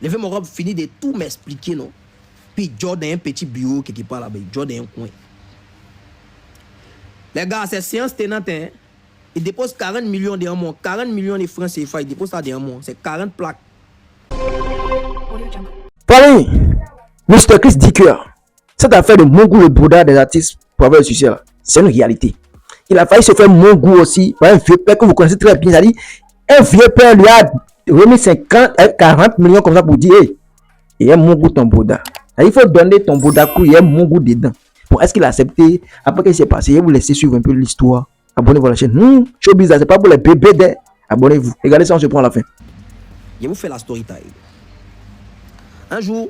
Le vieux Morob finit de tout m'expliquer, non? Puis Jordan un petit bureau quelque part là-bas, Jordan un coin. Les gars, c'est séance tenante, hein? Il dépose 40 millions de mois, 40 millions de francs CFA, il dépose ça derrière moi, c'est 40 plaques. Paris, Mr. Chris dit que cette affaire de Mongou, le brodeur des artistes pour avoir le succès, c'est une réalité. Il a failli se faire Mongou aussi par un vieux père que vous connaissez très bien. C'est-à-dire, un vieux père lui a remis 40 millions comme ça pour dire hey, il y a Mongou ton brodeur. Il faut donner ton brodeur coup, il y a Mongou dedans. Bon, est-ce qu'il a accepté? Après qu'est-ce qui s'est passé? Je vais vous laisser suivre un peu l'histoire. Abonnez-vous à la chaîne. Showbiz, c'est pas pour les bébés. Abonnez-vous. Regardez ça, on se prend à la fin. Je vous fais la story time. Un jour,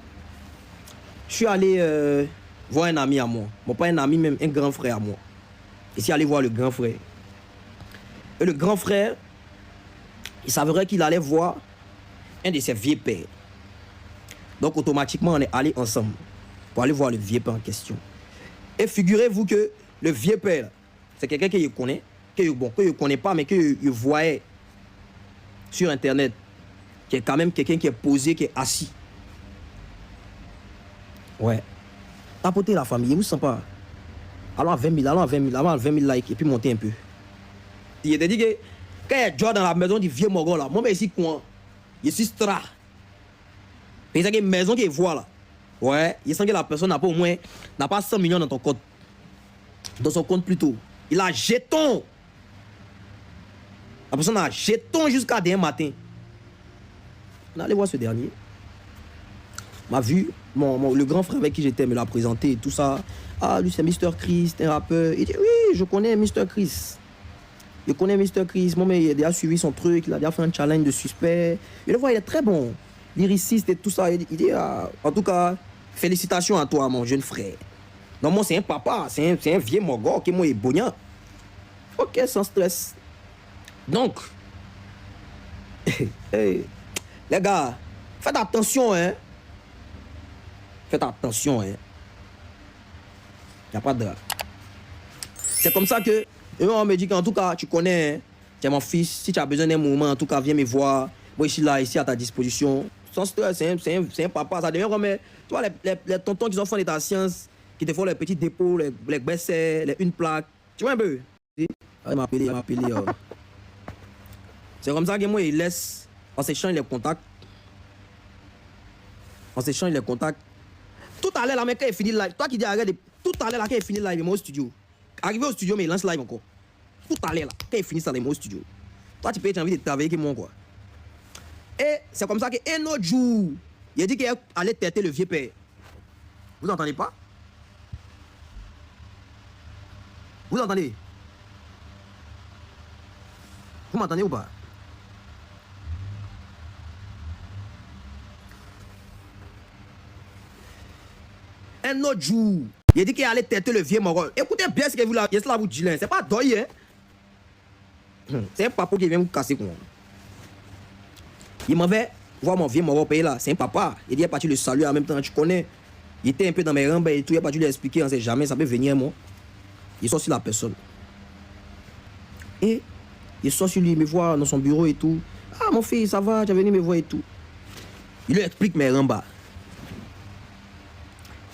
je suis allé voir un ami à moi. Bon, pas un ami, même un grand frère à moi. Et si allé voir le grand frère. Et le grand frère, il s'avérait qu'il allait voir un de ses vieux pères. Donc, automatiquement, on est allé ensemble pour aller voir le vieux père en question. Et figurez-vous que le vieux père, c'est quelqu'un que je connais, que je connais pas, mais que je voyais sur Internet, qui est quand même quelqu'un qui est posé, qui est assis. Ouais. Tapoter la famille, vous sentez pas? Allons à 20 000, allons à 20 000, allons à 20 000 likes et puis monter un peu. Il a dit que quand il y a Joe dans la maison du vieux Mogol là, moi je suis quoi? Je suis stra. Et c'est une maison qu'il voit là. Ouais, il sent que la personne n'a pas au moins, n'a pas 100 millions dans ton compte. Dans son compte plutôt. Il a jeton. La personne a jeton jusqu'à demain matin. On allait voir ce dernier. M'a vu, le grand frère avec qui j'étais me l'a présenté et tout ça. Ah, lui c'est Mr. Chris, c'est un rappeur. Il dit oui, je connais Mr. Chris. Je connais Mr. Chris. Moi, mais il a déjà suivi son truc, il a déjà fait un challenge de suspect. Et le voit, il est très bon. Lyriciste et tout ça. Il dit ah, en tout cas, félicitations à toi, mon jeune frère. Non, moi, c'est un papa, c'est un vieux mogol qui est bonheur. Ok, sans stress. Donc, hey, les gars, faites attention, hein. Faites attention, hein. Il n'y a pas de... C'est comme ça que... on me dit qu'en tout cas, tu connais, hein, tu es mon fils. Si tu as besoin d'un moment, en tout cas, viens me voir. Moi, je suis là, ici, à ta disposition. Sans stress, c'est un papa. Ça devient comme... Tu vois, les tontons qui ont fait l'état science, qui te font les petits dépôts, les baissets, les une plaque. Tu vois un peu? Il m'a appelé, C'est comme ça que moi, il laisse... On s'échange les contacts. On s'échange les contacts. Tout à l'heure, là, mec, quand il finit le live, toi qui dis arrête, tout à l'heure, là, quand il finit le live, il est au studio. Arrivé au studio, mais il lance live encore. Tout à l'heure, là, quand il finit ça, il est au studio. Toi, tu peux être envie de travailler avec moi, quoi. Et c'est comme ça qu'un autre jour, il a dit qu'il allait têter le vieux père. Vous entendez pas? Vous entendez? Vous m'entendez ou pas? Un autre jour, il a dit qu'il allait têter le vieux Mogol. Écoutez bien ce que vous dit là. C'est pas doy, hein. C'est un papa qui vient me casser quoi. Il m'avait voir mon vieux Mogol payer là. C'est un papa. Il dit il est parti le saluer en même temps. Tu connais. Il était un peu dans mes rambes et tout. Il est parti lui expliquer. On ne sait jamais. Ça peut venir moi. Il sort sur la personne. Et il sort sur lui. Il me voit dans son bureau et tout. Ah mon fils, ça va. Tu es venu me voir et tout. Il lui explique mes rambes.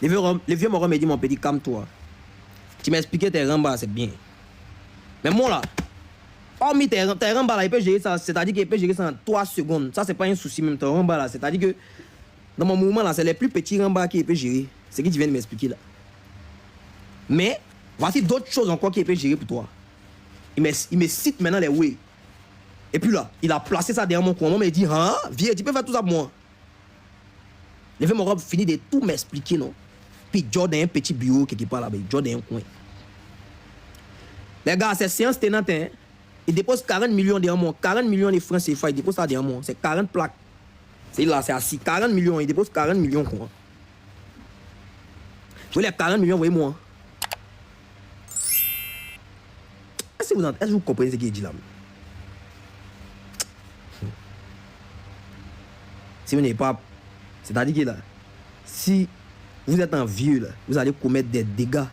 Le vieux Moron me dit, mon petit, calme-toi. Tu m'as expliqué tes rambas, c'est bien. Mais moi là, hormis tes rambas là, il peut gérer ça. C'est-à-dire qu'il peut gérer ça en 3 secondes. Ça, c'est pas un souci même, tes rambas là. C'est-à-dire que dans mon mouvement là, c'est les plus petits rambas qu'il peut gérer. C'est ce que tu viens de m'expliquer là. Mais, voici d'autres choses encore qu'il peut gérer pour toi. Il me cite maintenant les way. Et puis là, il a placé ça derrière mon coin. Moi, il dit, hein, viens, tu peux faire tout ça pour moi. Le vieux Moron finit de tout m'expliquer, non? Puis Jordan un petit bureau quelque part là-bas. Jordan un coin. Les gars, c'est séance tenante, hein. Il dépose 40 millions derrière moi. 40 millions de francs CFA, il dépose ça derrière moi. C'est 40 plaques. C'est là, c'est assis. 40 millions, il dépose 40 millions, quoi. Vous voulez les 40 millions, voyez-moi. Est-ce que vous comprenez ce qu'il dit là? Si vous n'avez pas... C'est-à-dire que là, si vous êtes un vieux, là, vous allez commettre des dégâts.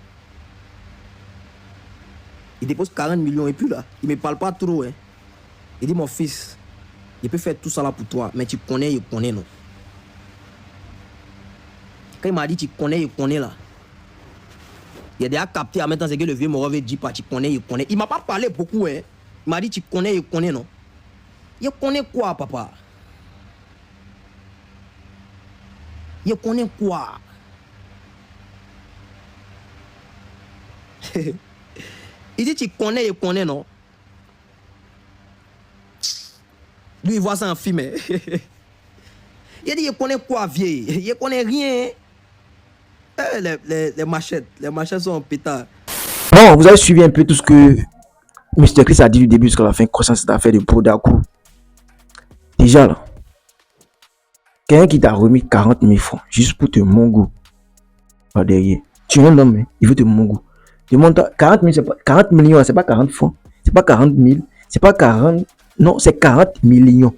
Il dépose 40 millions et puis là, il ne me parle pas trop. Hein. Il dit, mon fils, il peut faire tout ça là pour toi, mais tu connais, non. Quand il m'a dit, tu connais là. Il a déjà capté en même temps, c'est que le vieux Moro veut dire pas, tu connais. Il m'a pas parlé beaucoup, hein. Il m'a dit, tu connais, non. Il connaît quoi, papa? Il connaît quoi? Il dit, tu connais, non? Lui, il voit ça en film. Il dit, il connaît quoi, vieille? Il connaît rien. Les machettes sont en pétard. Bon, vous avez suivi un peu tout ce que Mr. Chris a dit du début jusqu'à la fin concernant cette affaire de Bodakou. Déjà là, quelqu'un qui t'a remis 40 000 francs juste pour te mongo par derrière. Tu es un homme, il veut te mongo. Demande 40 000, c'est pas 40 millions, c'est pas 40 francs, c'est pas 40 000, c'est pas 40, non, c'est 40 millions.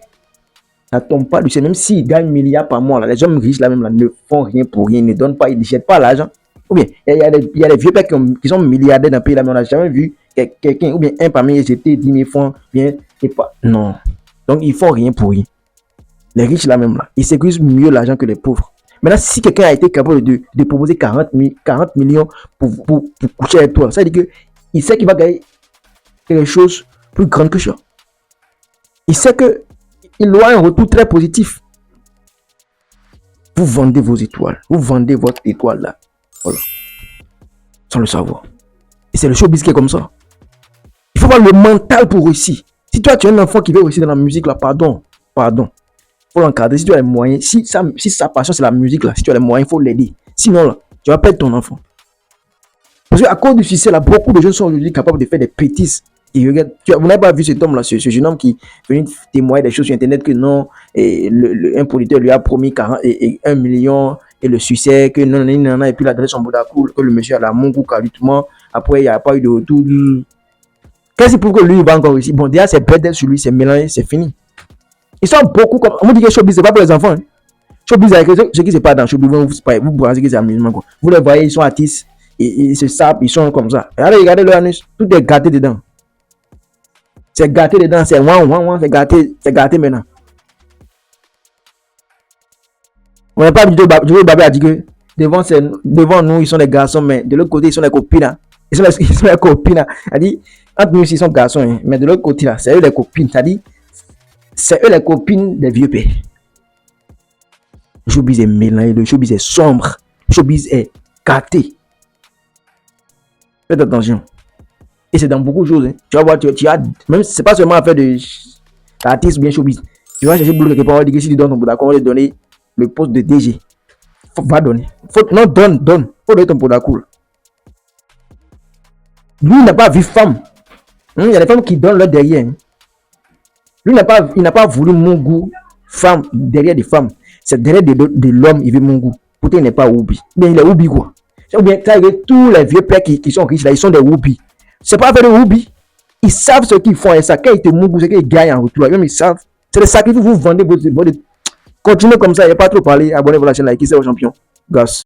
Ça tombe pas du ciel, même s'ils gagnent milliards par mois, là, les hommes riches là même là ne font rien pour rien, ne donnent pas, ils ne jettent pas l'argent. Ou bien, il y a des vieux pères qui sont milliardaires dans le pays là, mais on n'a jamais vu quelqu'un, ou bien un parmi eux jeter 10 000 francs, bien, et pas. Non. Donc ils font rien pour rien. Les riches là même là, ils sécurisent mieux l'argent que les pauvres. Maintenant, si quelqu'un a été capable de proposer 40 millions pour coucher avec toi, ça veut dire qu'il sait qu'il va gagner quelque chose plus grand que ça. Il sait qu'il aura un retour très positif. Vous vendez vos étoiles. Vous vendez votre étoile là. Voilà. Sans le savoir. Et c'est le showbiz qui est comme ça. Il faut avoir le mental pour réussir. Si toi tu es un enfant qui veut réussir dans la musique là, pardon. Il faut l'encadrer. Si tu as les moyens, si sa passion c'est la musique là, si tu as les moyens, il faut l'aider. Sinon là, tu vas perdre ton enfant. Parce qu'à cause du succès là, beaucoup de jeunes sont aujourd'hui capables de faire des bêtises. Et regarde, vous n'avez pas vu cet homme là, ce jeune homme qui venait témoigner des choses sur internet que non, et un producteur lui a promis 1 million et le succès, que non, et puis il a donné son Bodakou, que le monsieur a la mongou gratuitement. Après il n'y a pas eu de retour. Qu'est-ce pour que lui il va encore ici? Bon, déjà c'est bête sur lui, c'est mélangé, c'est fini. Ils sont beaucoup comme. On dit que showbiz c'est pas pour les enfants. Hein. Showbiz avec ceux qui c'est pas dans showbiz, vous pensez que c'est amusement quoi. Vous les voyez, ils sont artistes, ils se sapent, ils sont comme ça. Et allez, regardez leur anus, tout est gâté dedans. C'est gâté dedans, c'est c'est gâté maintenant. On n'est pas du tout, Babé a dit que devant nous, ils sont des garçons, mais de l'autre côté, ils sont des copines. Là. Ils sont des copines. Là. Elle dit, entre nous, ils sont garçons, hein, mais de l'autre côté, là, c'est eux les copines. C'est-à-dire, c'est eux les copines des vieux pères. Le showbiz est mélangé, le showbiz est sombre, le showbiz est gâté. Faites attention. Et c'est dans beaucoup de choses. Hein. Tu vas voir, tu as, même c'est pas seulement affaire de l'artiste bien showbiz. Tu vas chercher boulot quelque part, on va dire que si tu donnes ton Bodakou, on va te donner le poste de DG. Va donner. Donne. Faut donner ton Bodakou. Lui, il n'a pas vu femme. Il y a des femmes qui donnent leur derrière. Hein. Lui, il n'a pas voulu mon goût femme derrière des femmes. C'est derrière de l'homme, il veut mon goût. Pourtant, il n'est pas Oubi. Mais il est Oubi quoi. Ou bien, tous les vieux pères qui sont riches là, ils sont des Oubi. C'est pas avec le Oubi. Ils savent ce qu'ils font et ça. Quand ils te montrent ce qu'ils gagnent en retour, même ils savent. C'est le sacrifice, vous vendez votre. Continuez comme ça, il n'y a pas trop parlé. Abonnez-vous à la chaîne, likez, c'est au champion. Gosse.